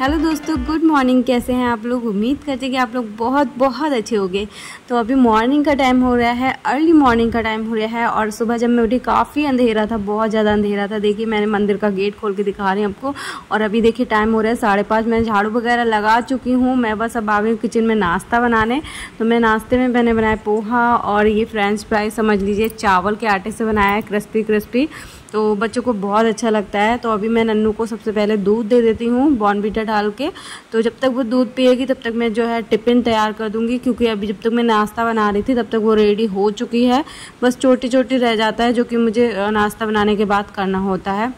Hello दोस्तों, good morning. कैसे हैं आप लोग? उम्मीद करते हैं कि आप लोग बहुत बहुत अच्छे होंगे। तो अभी मॉर्निंग का टाइम हो रहा है, अर्ली मॉर्निंग का टाइम हो रहा है। और सुबह जब मैं उठी काफ़ी अंधेरा था, बहुत ज़्यादा अंधेरा था। देखिए मैंने मंदिर का गेट खोल के दिखा रही हूँ आपको। और अभी देखिए टाइम हो रहा है 5:30। मैं झाड़ू वगैरह लगा चुकी हूँ। मैं बस अब आ गई किचन में नाश्ता बनाने। तो मैं नाश्ते में मैंने बनाया पोहा और ये फ्रेंच फ्राइज समझ लीजिए, चावल के आटे से बनाया है, क्रिस्पी क्रिस्पी। तो बच्चों को बहुत अच्छा लगता है। तो अभी मैं नन्नू को सबसे पहले दूध दे देती हूँ बॉर्नवीटा डाल के। तो जब तक वो दूध पिएगी तब तक मैं जो है टिफ़िन तैयार कर दूँगी, क्योंकि अभी जब तक मैं नाश्ता बना रही थी तब तक वो रेडी हो चुकी है। बस छोटी छोटी रह जाता है जो कि मुझे नाश्ता बनाने के बाद करना होता है।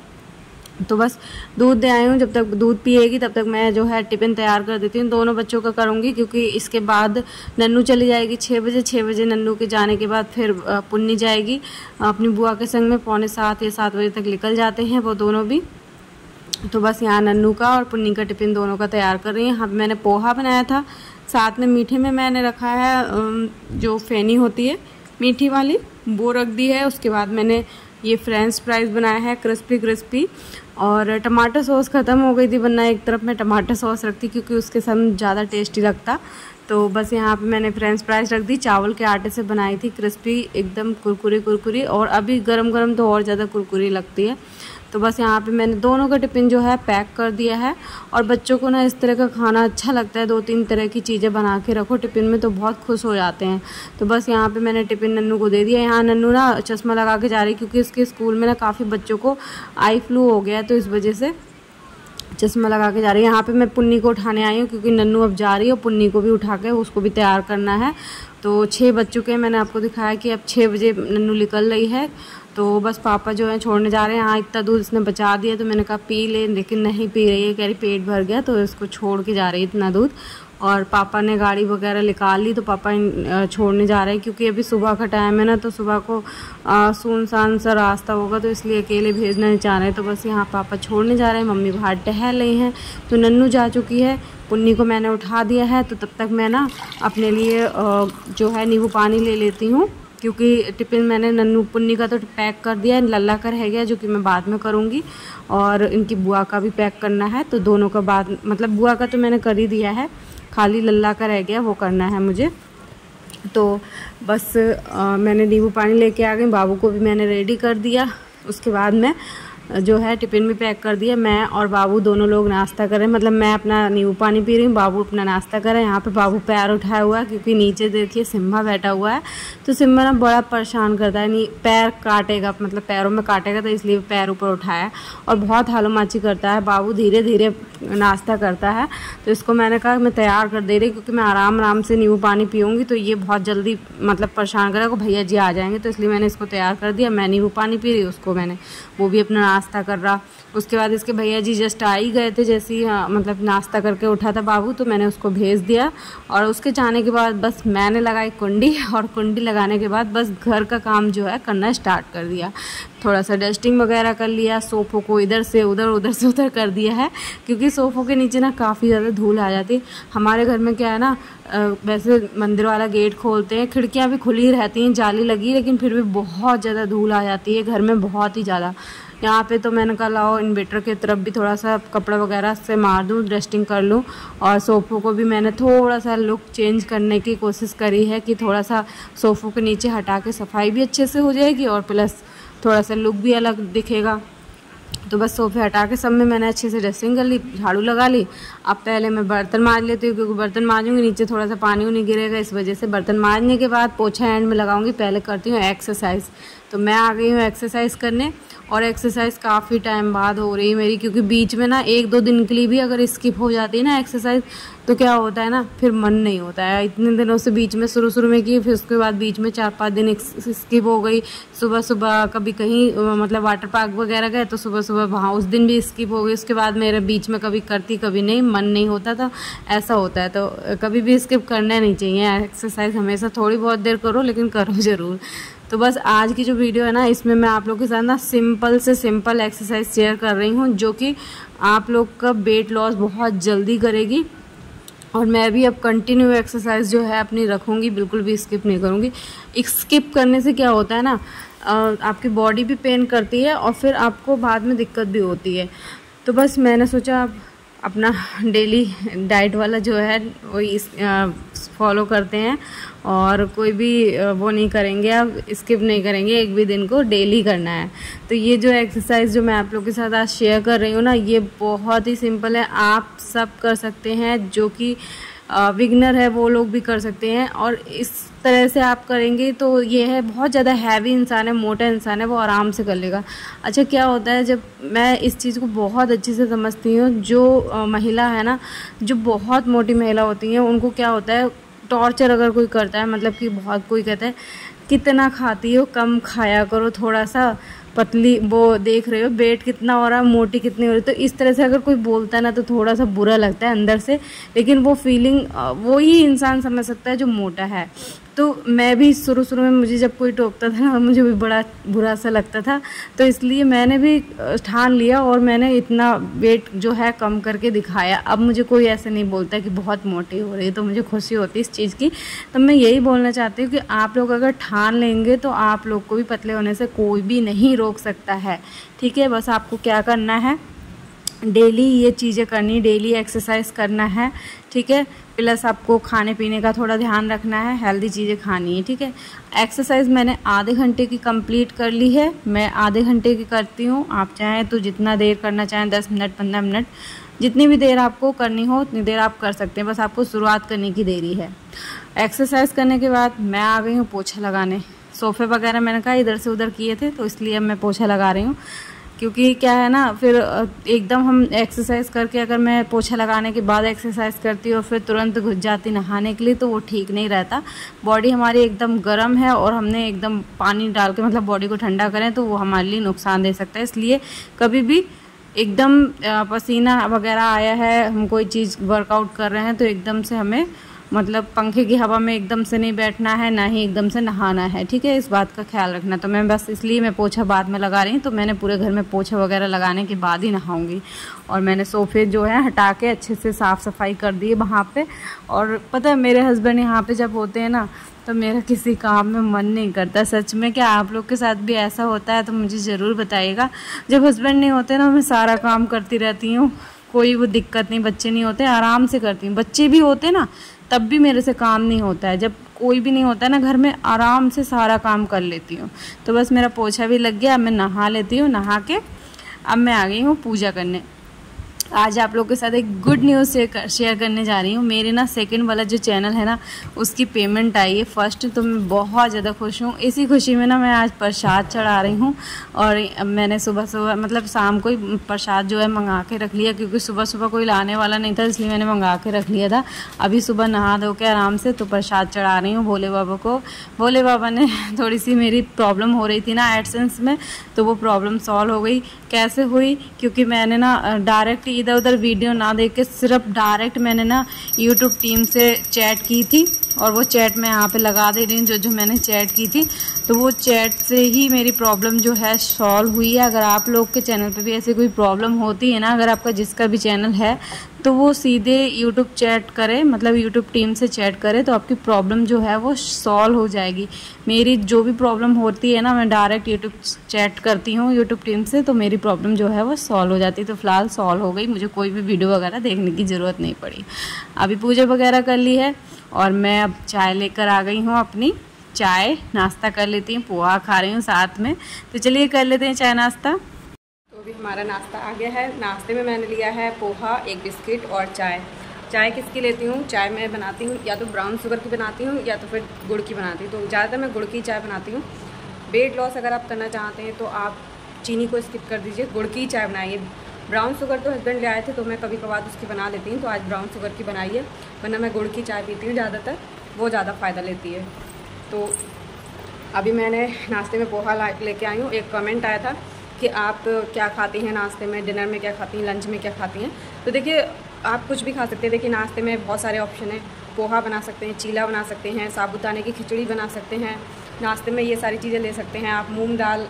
तो बस दूध दे आई हूँ। जब तक दूध पिएगी तब तक मैं जो है टिफ़िन तैयार कर देती हूँ। दोनों बच्चों का करूँगी, क्योंकि इसके बाद नन्नू चली जाएगी 6 बजे। 6 बजे नन्नू के जाने के बाद फिर पुन्नी जाएगी अपनी बुआ के संग में। 6:45 या 7 बजे तक निकल जाते हैं वो दोनों भी। तो बस यहाँ नन्नू का और पुन्नी का टिफ़िन दोनों का तैयार कर रही हैं। हाँ, मैंने पोहा बनाया था, साथ में मीठे में मैंने रखा है जो फेनी होती है मीठी वाली, वो रख दी है। उसके बाद मैंने ये फ्रेंच फ्राइज बनाया है क्रिस्पी क्रिस्पी। और टमाटर सॉस ख़त्म हो गई थी, वरना एक तरफ मैं टमाटर सॉस रखती क्योंकि उसके साथ ज़्यादा टेस्टी लगता। तो बस यहाँ पे मैंने फ्रेंच फ्राइज रख दी। चावल के आटे से बनाई थी, क्रिस्पी एकदम कुरकुरी कुरकुरी। और अभी गरम गरम तो और ज़्यादा कुरकुरी लगती है। तो बस यहाँ पे मैंने दोनों का टिफ़िन जो है पैक कर दिया है। और बच्चों को ना इस तरह का खाना अच्छा लगता है। 2-3 तरह की चीज़ें बना के रखो टिफ़िन में तो बहुत खुश हो जाते हैं। तो बस यहाँ पे मैंने टिफ़िन नन्नू को दे दिया। यहाँ नन्नू ना चश्मा लगा के जा रही, क्योंकि इसके स्कूल में ना काफ़ी बच्चों को आई फ्लू हो गया है, तो इस वजह से चश्मा लगा के जा रही है। यहाँ पे मैं पुन्नी को उठाने आई हूँ, क्योंकि नन्नू अब जा रही है और पुन्नी को भी उठा के उसको भी तैयार करना है। तो 6 बज चुके हैं। मैंने आपको दिखाया कि अब 6 बजे नन्नू निकल रही है। तो बस पापा जो है छोड़ने जा रहे हैं। हाँ, इतना दूध इसने बचा दिया, तो मैंने कहा पी ले, लेकिन नहीं पी रही है। कह रही पेट भर गया, तो इसको छोड़ के जा रही है इतना दूध। और पापा ने गाड़ी वगैरह निकाल ली, तो पापा छोड़ने जा रहे हैं, क्योंकि अभी सुबह का टाइम है ना, तो सुबह को सुनसान सा रास्ता होगा, तो इसलिए अकेले भेजना नहीं चाह रहे। तो बस यहाँ पापा छोड़ने जा रहे हैं, मम्मी बाहर टहल रही हैं। तो नन्नू जा चुकी है, पुन्नी को मैंने उठा दिया है। तो तब तक मैं ना अपने लिए जो है नींबू पानी ले लेती हूँ, क्योंकि टिफ़िन मैंने नन्नू पुन्नी का तो पैक कर दिया है, लल्ला का रह गया जो कि मैं बाद में करूँगी। और इनकी बुआ का भी पैक करना है, तो दोनों का बाद, मतलब बुआ का तो मैंने कर ही दिया है, खाली लल्ला का रह गया, वो करना है मुझे। तो बस मैंने नींबू पानी लेके आ गई। बाबू को भी मैंने रेडी कर दिया। उसके बाद मैं जो है टिफ़िन भी पैक कर दिया। मैं और बाबू दोनों लोग नाश्ता कर रहे हैं, मतलब मैं अपना नींबू पानी पी रही हूँ, बाबू अपना नाश्ता कर रहे हैं। यहाँ पे बाबू पैर उठाया हुआ है, क्योंकि नीचे देखिए सिम्बा बैठा हुआ है। तो सिम्बा ना बड़ा परेशान करता है, नहीं पैर काटेगा, मतलब पैरों में काटेगा, तो इसलिए पैर ऊपर उठाया और बहुत हालोमाची करता है। बाबू धीरे धीरे नाश्ता करता है। तो इसको मैंने कहा मैं तैयार कर दे रही, क्योंकि मैं आराम आराम से नींबू पानी पीऊँगी, तो ये बहुत जल्दी मतलब परेशान करेगा, भैया जी आ जाएंगे। तो इसलिए मैंने इसको तैयार कर दिया। मैं नींबू पानी पी रही, उसको मैंने, वो भी अपना नाश्ता कर रहा। उसके बाद इसके भैया जी जस्ट आ ही गए थे, जैसे ही मतलब नाश्ता करके उठा था बाबू, तो मैंने उसको भेज दिया। और उसके जाने के बाद बस मैंने लगाई कुंडी, और कुंडी लगाने के बाद बस घर का काम जो है करना स्टार्ट कर दिया। थोड़ा सा डस्टिंग वगैरह कर लिया, सोफ़ों को इधर से उधर उधर से उधर कर दिया है, क्योंकि सोफ़ों के नीचे ना काफ़ी ज़्यादा धूल आ जाती है। हमारे घर में क्या है ना, वैसे मंदिर वाला गेट खोलते हैं, खिड़कियाँ भी खुली रहती हैं, जाली लगी, लेकिन फिर भी बहुत ज़्यादा धूल आ जाती है घर में, बहुत ही ज़्यादा। यहाँ पे तो मैंने कहा लाओ इन्वर्टर की तरफ भी थोड़ा सा कपड़ा वगैरह से मार दूँ, डस्टिंग कर लूँ। और सोफ़ों को भी मैंने थोड़ा सा लुक चेंज करने की कोशिश करी है, कि थोड़ा सा सोफ़ों के नीचे हटा के सफाई भी अच्छे से हो जाएगी, और प्लस थोड़ा सा लुक भी अलग दिखेगा। तो बस सोफ़े हटा के सब में मैंने अच्छे से ड्रेसिंग कर ली, झाड़ू लगा ली। अब पहले मैं बर्तन मांज लेती हूँ, क्योंकि बर्तन मांजूंगी नीचे थोड़ा सा पानी नहीं गिरेगा, इस वजह से बर्तन मांजने के बाद पोछा एंड में लगाऊंगी। पहले करती हूँ एक्सरसाइज। तो मैं आ गई हूँ एक्सरसाइज करने, और एक्सरसाइज काफ़ी टाइम बाद हो रही है मेरी, क्योंकि बीच में ना 1-2 दिन के लिए भी अगर स्किप हो जाती है ना एक्सरसाइज, तो क्या होता है ना, फिर मन नहीं होता है। इतने दिनों से बीच में शुरू में की, फिर उसके बाद बीच में 4-5 दिन स्किप हो गई। सुबह सुबह कभी कहीं मतलब वाटर पार्क वगैरह गए, तो सुबह सुबह वहाँ उस दिन भी स्किप हो गई। उसके बाद मेरे बीच में कभी करती कभी नहीं, मन नहीं होता था, ऐसा होता है। तो कभी भी स्किप करना नहीं चाहिए एक्सरसाइज, हमेशा थोड़ी बहुत देर करो, लेकिन करो ज़रूर। तो बस आज की जो वीडियो है ना, इसमें मैं आप लोगों के साथ ना सिंपल से सिंपल एक्सरसाइज शेयर कर रही हूँ, जो कि आप लोग का वेट लॉस बहुत जल्दी करेगी। और मैं भी अब कंटिन्यू एक्सरसाइज जो है अपनी रखूँगी, बिल्कुल भी स्किप नहीं करूँगी। स्किप करने से क्या होता है ना, आपकी बॉडी भी पेन करती है, और फिर आपको बाद में दिक्कत भी होती है। तो बस मैंने सोचा अपना डेली डाइट वाला जो है वो इस फॉलो करते हैं और कोई भी वो नहीं करेंगे, अब स्किप नहीं करेंगे, एक भी दिन को डेली करना है। तो ये जो एक्सरसाइज जो मैं आप लोगों के साथ आज शेयर कर रही हूँ ना, ये बहुत ही सिंपल है, आप सब कर सकते हैं। जो कि बिगनर है वो लोग भी कर सकते हैं, और इस तरह से आप करेंगे तो ये है, बहुत ज़्यादा हैवी इंसान है, मोटा इंसान है, वो आराम से कर लेगा। अच्छा क्या होता है, जब मैं इस चीज़ को बहुत अच्छे से समझती हूँ, जो महिला है ना, जो बहुत मोटी महिला होती हैं, उनको क्या होता है, टॉर्चर अगर कोई करता है, मतलब कि बहुत कोई कहता है कितना खाती हो, कम खाया करो, थोड़ा सा पतली, वो देख रहे हो वेट कितना हो रहा है, मोटी कितनी हो रही है। तो इस तरह से अगर कोई बोलता है ना, तो थोड़ा सा बुरा लगता है अंदर से, लेकिन वो फीलिंग वो ही इंसान समझ सकता है जो मोटा है। तो मैं भी शुरू में मुझे जब कोई टोकता था ना, मुझे भी बड़ा बुरा सा लगता था, तो इसलिए मैंने भी ठान लिया और मैंने इतना वेट जो है कम करके दिखाया। अब मुझे कोई ऐसे नहीं बोलता कि बहुत मोटी हो रही है, तो मुझे खुशी होती है इस चीज़ की। तो मैं यही बोलना चाहती हूँ कि आप लोग अगर ठान लेंगे तो आप लोग को भी पतले होने से कोई भी नहीं रोक सकता है, ठीक है। बस आपको क्या करना है, डेली ये चीज़ें करनी, डेली एक्सरसाइज करना है, ठीक है। प्लस आपको खाने पीने का थोड़ा ध्यान रखना है, हेल्दी चीज़ें खानी है, ठीक है। एक्सरसाइज मैंने आधे घंटे की कंप्लीट कर ली है, मैं आधे घंटे की करती हूँ। आप चाहें तो जितना देर करना चाहें, 10 मिनट 15 मिनट, जितनी भी देर आपको करनी हो उतनी देर आप कर सकते हैं, बस आपको शुरुआत करने की देरी है। एक्सरसाइज करने के बाद मैं आ गई हूँ पोछा लगाने। सोफ़े वगैरह मैंने कहा इधर से उधर किए थे, तो इसलिए मैं पोछा लगा रही हूँ। क्योंकि क्या है ना, फिर एकदम हम एक्सरसाइज करके अगर मैं पोछा लगाने के बाद एक्सरसाइज करती हूँ और फिर तुरंत घुस जाती नहाने के लिए, तो वो ठीक नहीं रहता। बॉडी हमारी एकदम गर्म है और हमने एकदम पानी डाल के मतलब बॉडी को ठंडा करें तो वो हमारे लिए नुकसान दे सकता है। इसलिए कभी भी एकदम पसीना वगैरह आया है, हम कोई चीज़ वर्कआउट कर रहे हैं, तो एकदम से हमें मतलब पंखे की हवा में एकदम से नहीं बैठना है, ना ही एकदम से नहाना है, ठीक है। इस बात का ख्याल रखना। तो मैं बस इसलिए मैं पोछा बाद में लगा रही हूँ, तो मैंने पूरे घर में पोछा वगैरह लगाने के बाद ही नहाऊंगी। और मैंने सोफ़े जो है हटा के अच्छे से साफ़ सफाई कर दी है वहाँ पे। और पता है मेरे हस्बैंड यहाँ पे जब होते हैं ना, तो मेरा किसी काम में मन नहीं करता। सच में, क्या आप लोग के साथ भी ऐसा होता है तो मुझे ज़रूर बताइएगा। जब हस्बैंड नहीं होते ना, मैं सारा काम करती रहती हूँ, कोई वो दिक्कत नहीं। बच्चे नहीं होते, आराम से करती हूँ। बच्चे भी होते ना, तब भी मेरे से काम नहीं होता है। जब कोई भी नहीं होता है ना घर में, आराम से सारा काम कर लेती हूँ। तो बस मेरा पोछा भी लग गया, अब मैं नहा लेती हूँ। नहा के अब मैं आ गई हूँ पूजा करने। आज आप लोगों के साथ एक गुड न्यूज़ शेयर करने जा रही हूँ। मेरे ना सेकंड वाला जो चैनल है ना, उसकी पेमेंट आई है फर्स्ट, तो मैं बहुत ज़्यादा खुश हूँ। इसी खुशी में ना मैं आज प्रसाद चढ़ा रही हूँ। और मैंने सुबह मतलब शाम को ही प्रसाद जो है मंगा के रख लिया, क्योंकि सुबह कोई लाने वाला नहीं था, इसलिए मैंने मंगा के रख लिया था। अभी सुबह नहा धो के आराम से तो प्रसाद चढ़ा रही हूँ भोले बाबा को। भोले बाबा ने थोड़ी सी मेरी प्रॉब्लम हो रही थी ना एडसेंस में, तो वो प्रॉब्लम सॉल्व हो गई। कैसे हुई? क्योंकि मैंने ना डायरेक्ट इधर उधर वीडियो ना देख के सिर्फ डायरेक्ट मैंने ना यूट्यूब टीम से चैट की थी, और वो चैट मैं यहाँ पे लगा दे रही हूँ जो मैंने चैट की थी। तो वो चैट से ही मेरी प्रॉब्लम जो है सॉल्व हुई है। अगर आप लोग के चैनल पे भी ऐसी कोई प्रॉब्लम होती है ना, अगर आपका जिसका भी चैनल है, तो वो सीधे यूट्यूब चैट करे, मतलब यूट्यूब टीम से चैट करे, तो आपकी प्रॉब्लम जो है वो सॉल्व हो जाएगी। मेरी जो भी प्रॉब्लम होती है ना, मैं डायरेक्ट यूट्यूब चैट करती हूँ यूट्यूब टीम से, तो मेरी प्रॉब्लम जो है वो सॉल्व हो जाती है। तो फिलहाल सॉल्व हो गई, मुझे कोई भी वीडियो वगैरह देखने की ज़रूरत नहीं पड़ी। अभी पूजा वगैरह कर ली है और मैं अब चाय लेकर आ गई हूँ अपनी। चाय नाश्ता कर लेती हूँ, पोहा खा रही हूँ साथ में। तो चलिए कर लेते हैं चाय नाश्ता। तो अभी हमारा नाश्ता आ गया है। नाश्ते में मैंने लिया है पोहा, एक बिस्किट और चाय। चाय किसकी लेती हूँ? चाय मैं बनाती हूँ या तो ब्राउन शुगर की बनाती हूँ या तो फिर गुड़ की बनाती हूँ। तो ज़्यादातर मैं गुड़ की चाय बनाती हूँ। वेट लॉस अगर आप करना चाहते हैं तो आप चीनी को स्किप कर दीजिए, गुड़ की चाय बनाइए। ब्राउन शुगर तो हस्बैंड ले आए थे, तो मैं कभी कभार उसकी बना लेती हूँ, तो आज ब्राउन शुगर की बनाई है, वरना मैं गुड़ की चाय पीती हूँ ज़्यादातर, वो ज़्यादा फ़ायदा लेती है। तो अभी मैंने नाश्ते में पोहा लेके आई हूँ। एक कमेंट आया था कि आप क्या खाती हैं नाश्ते में, डिनर में क्या खाती हैं, लंच में क्या खाती हैं। तो देखिए, आप कुछ भी खा सकते हैं। देखिए, नाश्ते में बहुत सारे ऑप्शन हैं। पोहा बना सकते हैं, चीला बना सकते हैं, साबूदाने की खिचड़ी बना सकते हैं। नाश्ते में ये सारी चीज़ें ले सकते हैं। आप मूंग दाल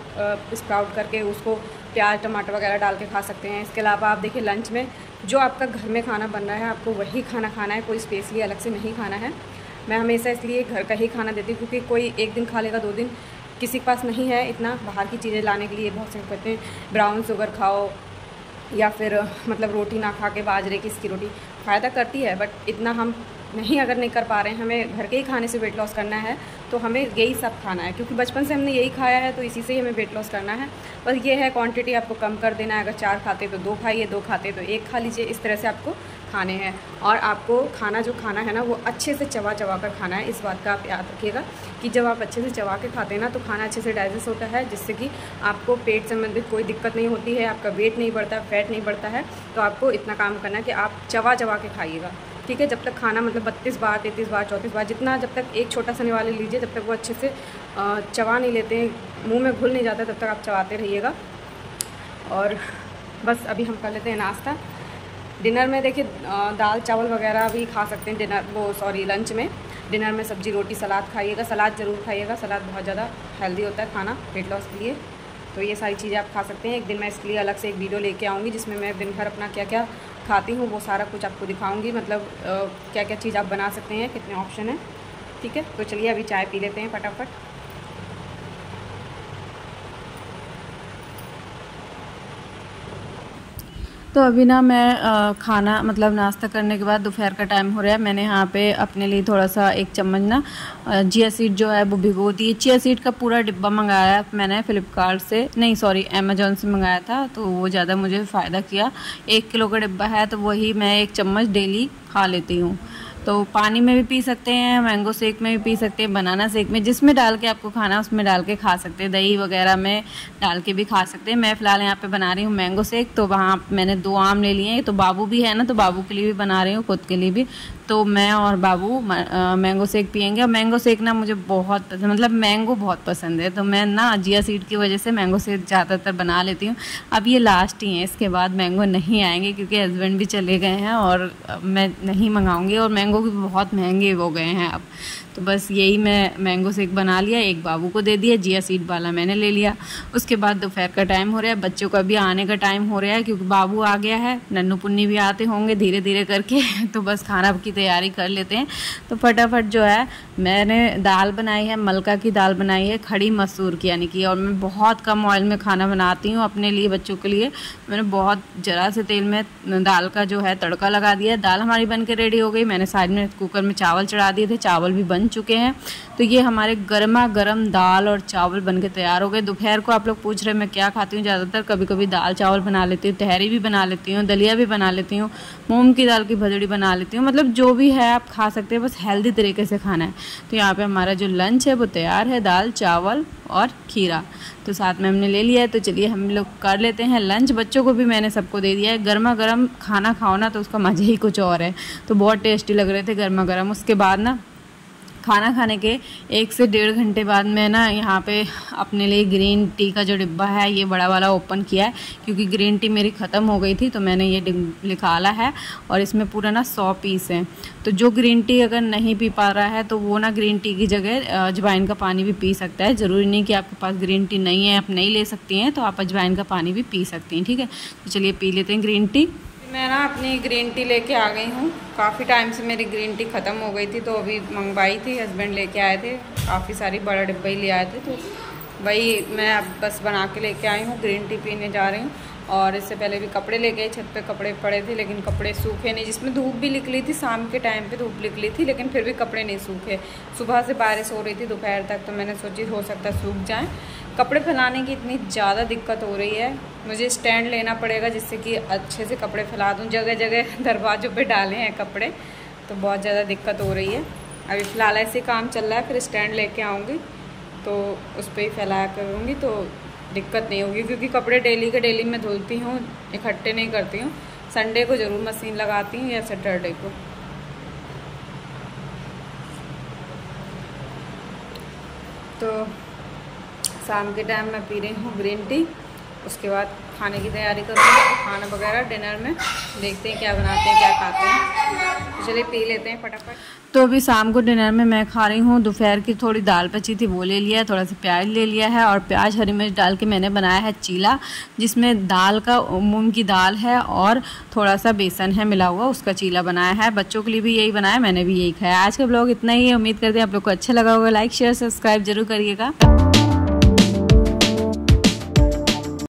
स्प्राउट करके उसको प्याज टमाटर वगैरह डाल के खा सकते हैं। इसके अलावा आप देखिए, लंच में जो आपका घर में खाना बन रहा है, आपको वही खाना खाना है, कोई स्पेशली अलग से नहीं खाना है। मैं हमेशा इसलिए घर का ही खाना देती हूँ, क्योंकि कोई एक दिन खा लेगा, 2 दिन किसी के पास नहीं है इतना बाहर की चीज़ें लाने के लिए। बहुत से कहते हैं ब्राउन शुगर खाओ, या फिर मतलब रोटी ना खा के बाजरे की इसकी रोटी फ़ायदा करती है, बट इतना हम नहीं अगर नहीं कर पा रहे हैं, हमें घर के ही खाने से वेट लॉस करना है तो हमें यही सब खाना है, क्योंकि बचपन से हमने यही खाया है तो इसी से ही हमें वेट लॉस करना है। बस ये है क्वांटिटी आपको कम कर देना है। अगर 4 खाते तो 2 खाइए, 2 खाते तो 1 खा लीजिए। इस तरह से आपको खाने हैं। और आपको खाना जो खाना है ना वो अच्छे से चबा चबा कर खाना है। इस बात का आप याद रखिएगा कि जब आप अच्छे से चबा के खाते हैं ना तो खाना अच्छे से डाइजेस्ट होता है, जिससे कि आपको पेट संबंधित कोई दिक्कत नहीं होती है, आपका वेट नहीं बढ़ता, फैट नहीं बढ़ता है। तो आपको इतना काम करना है कि आप चबा चबा के खाइएगा, ठीक है। जब तक खाना मतलब 32 बार, 33 बार, 34 बार, जितना जब तक एक छोटा सा निवाले लीजिए, जब तक वो अच्छे से चबा नहीं लेते हैं, मुंह में घुल नहीं जाता, तब तक आप चबाते रहिएगा। और बस अभी हम कर लेते हैं नाश्ता। डिनर में देखिए दाल चावल वगैरह भी खा सकते हैं। लंच में, डिनर में सब्जी रोटी सलाद खाइएगा। सलाद ज़रूर खाइएगा, सलाद बहुत ज़्यादा हेल्दी होता है खाना वेट लॉस के लिए। तो ये सारी चीज़ें आप खा सकते हैं। एक दिन मैं इसके लिए अलग से एक वीडियो लेके आऊँगी जिसमें मैं दिन भर अपना क्या क्या खाती हूँ वो सारा कुछ आपको दिखाऊंगी। मतलब क्या क्या चीज़ आप बना सकते हैं, कितने ऑप्शन हैं, ठीक है। तो चलिए अभी चाय पी लेते हैं फटाफट। तो अभी ना मैं खाना मतलब नाश्ता करने के बाद दोपहर का टाइम हो रहा है। मैंने यहाँ पे अपने लिए थोड़ा सा 1 चम्मच ना चिया सीड जो है वो भिगो दी। चिया सीड का पूरा डिब्बा मंगाया मैंने फ्लिपकार्ट से, नहीं सॉरी अमेजोन से मंगाया था, तो वो ज़्यादा मुझे फ़ायदा किया। 1 किलो का डिब्बा है तो वही मैं 1 चम्मच डेली खा लेती हूँ। तो पानी में भी पी सकते हैं, मैंगो शेक में भी पी सकते हैं, बनाना शेक में, जिसमें डाल के आपको खाना उसमें डाल के खा सकते हैं। दही वगैरह में डाल के भी खा सकते हैं। मैं फ़िलहाल यहाँ पे बना रही हूँ मैंगो शेक। तो वहाँ मैंने 2 आम ले लिए हैं। तो बाबू भी है ना, तो बाबू के लिए भी बना रही हूँ, खुद के लिए भी। तो मैं और बाबू मैंगो शेक पियेंगे। और मैंगो शेक ना मुझे बहुत पसंद, मतलब मैंगो बहुत पसंद है। तो मैं ना चिया सीड की वजह से मैंगो शेक ज़्यादातर बना लेती हूँ। अब ये लास्ट ही है, इसके बाद मैंगो नहीं आएंगे क्योंकि हस्बैंड भी चले गए हैं और मैं नहीं मंगाऊंगी। और मैंगो भी बहुत महंगे हो गए हैं अब। तो बस यही मैं मैंगो शेक बना लिया, एक बाबू को दे दिया, चिया सीड वाला मैंने ले लिया। उसके बाद दोपहर का टाइम हो रहा है, बच्चों का भी आने का टाइम हो रहा है क्योंकि बाबू आ गया है, नन्नू पुन्नी भी आते होंगे धीरे धीरे करके। तो बस खाना की तैयारी कर लेते हैं। तो फटाफट जो है मैंने दाल बनाई है, मलका की दाल बनाई है, खड़ी मसूर की यानी कि। और मैं बहुत कम ऑयल में खाना बनाती हूँ अपने लिए, बच्चों के लिए। मैंने बहुत ज़रा से तेल में दाल का जो है तड़का लगा दिया। दाल हमारी बन के रेडी हो गई। मैंने साइड में कुकर में चावल चढ़ा दिए थे, चावल भी बन चुके हैं। तो ये हमारे गर्मा गर्म दाल और चावल बन के तैयार हो गए। दोपहर को आप लोग पूछ रहे हैं मैं क्या खाती हूँ, ज़्यादातर कभी कभी दाल चावल बना लेती हूँ, तहरी भी बना लेती हूँ, दलिया भी बना लेती हूँ, मूंग की दाल की भजड़ी बना लेती हूँ। मतलब जो भी है आप खा सकते हैं, बस हेल्दी तरीके से खाना है। तो यहाँ पे हमारा जो लंच है वो तैयार है, दाल चावल और खीरा तो साथ में हमने ले लिया है। तो चलिए हम लोग कर लेते हैं लंच। बच्चों को भी मैंने सबको दे दिया है। गर्मा गर्म खाना खाओ ना तो उसका मज़ा ही कुछ और है। तो बहुत टेस्टी लग रहे थे गर्मा गर्म। उसके बाद ना खाना खाने के 1 से 1.5 घंटे बाद मैं ना यहाँ पे अपने लिए ग्रीन टी का जो डिब्बा है ये बड़ा वाला ओपन किया है, क्योंकि ग्रीन टी मेरी ख़त्म हो गई थी। तो मैंने ये निकाला है और इसमें पूरा ना 100 पीस हैं। तो जो ग्रीन टी अगर नहीं पी पा रहा है तो वो ना ग्रीन टी की जगह अजवाइन का पानी भी पी सकता है। ज़रूरी नहीं कि आपके पास ग्रीन टी नहीं है, आप नहीं ले सकती हैं, तो आप अजवाइन का पानी भी पी सकती हैं, ठीक है। तो चलिए पी लेते हैं ग्रीन टी। मैं ना अपनी ग्रीन टी लेके आ गई हूँ। काफ़ी टाइम से मेरी ग्रीन टी ख़त्म हो गई थी, तो अभी मंगवाई थी, हस्बैंड लेके आए थे, काफ़ी सारी बड़ा डिब्बा ही ले आए थे। तो वही मैं अब बस बना के लेके आई हूँ, ग्रीन टी पीने जा रही हूँ। और इससे पहले भी कपड़े ले गए, छत पे कपड़े पड़े थे लेकिन कपड़े सूखे नहीं, जिसमें धूप भी निकली थी, शाम के टाइम पे धूप निकली थी लेकिन फिर भी कपड़े नहीं सूखे। सुबह से बारिश हो रही थी दोपहर तक, तो मैंने सोची हो सकता है सूख जाएं। कपड़े फैलाने की इतनी ज़्यादा दिक्कत हो रही है, मुझे स्टैंड लेना पड़ेगा जिससे कि अच्छे से कपड़े फैला दूँ। जगह जगह दरवाज़ों पे डाले हैं कपड़े, तो बहुत ज़्यादा दिक्कत हो रही है। अभी फ़िलहाल ऐसे काम चल रहा है, फिर स्टैंड लेके आऊँगी तो उस पर ही फैलाया करूँगी, तो दिक्कत नहीं होगी। क्योंकि कपड़े डेली के डेली मैं धुलती हूँ, इकट्ठे नहीं करती हूँ। संडे को ज़रूर मशीन लगाती हूँ या सैटरडे को। तो शाम के टाइम मैं पी रही हूँ ग्रीन टी। उसके बाद खाने की तैयारी करूँगी, खाना वगैरह डिनर में देखते हैं क्या बनाते हैं, क्या खाते हैं। तो चलिए पी लेते हैं फटाफट। तो अभी शाम को डिनर में मैं खा रही हूँ, दोपहर की थोड़ी दाल बची थी वो ले लिया है, थोड़ा सा प्याज ले लिया है और प्याज हरी मिर्च डाल के मैंने बनाया है चीला, जिसमें दाल का मूंग की दाल है और थोड़ा सा बेसन है मिला हुआ, उसका चीला बनाया है। बच्चों के लिए भी यही बनाया, मैंने भी यही खाया। आज का ब्लॉग इतना ही है, उम्मीद करते हैं आप लोग को अच्छा लगा होगा। लाइक शेयर सब्सक्राइब जरूर करिएगा।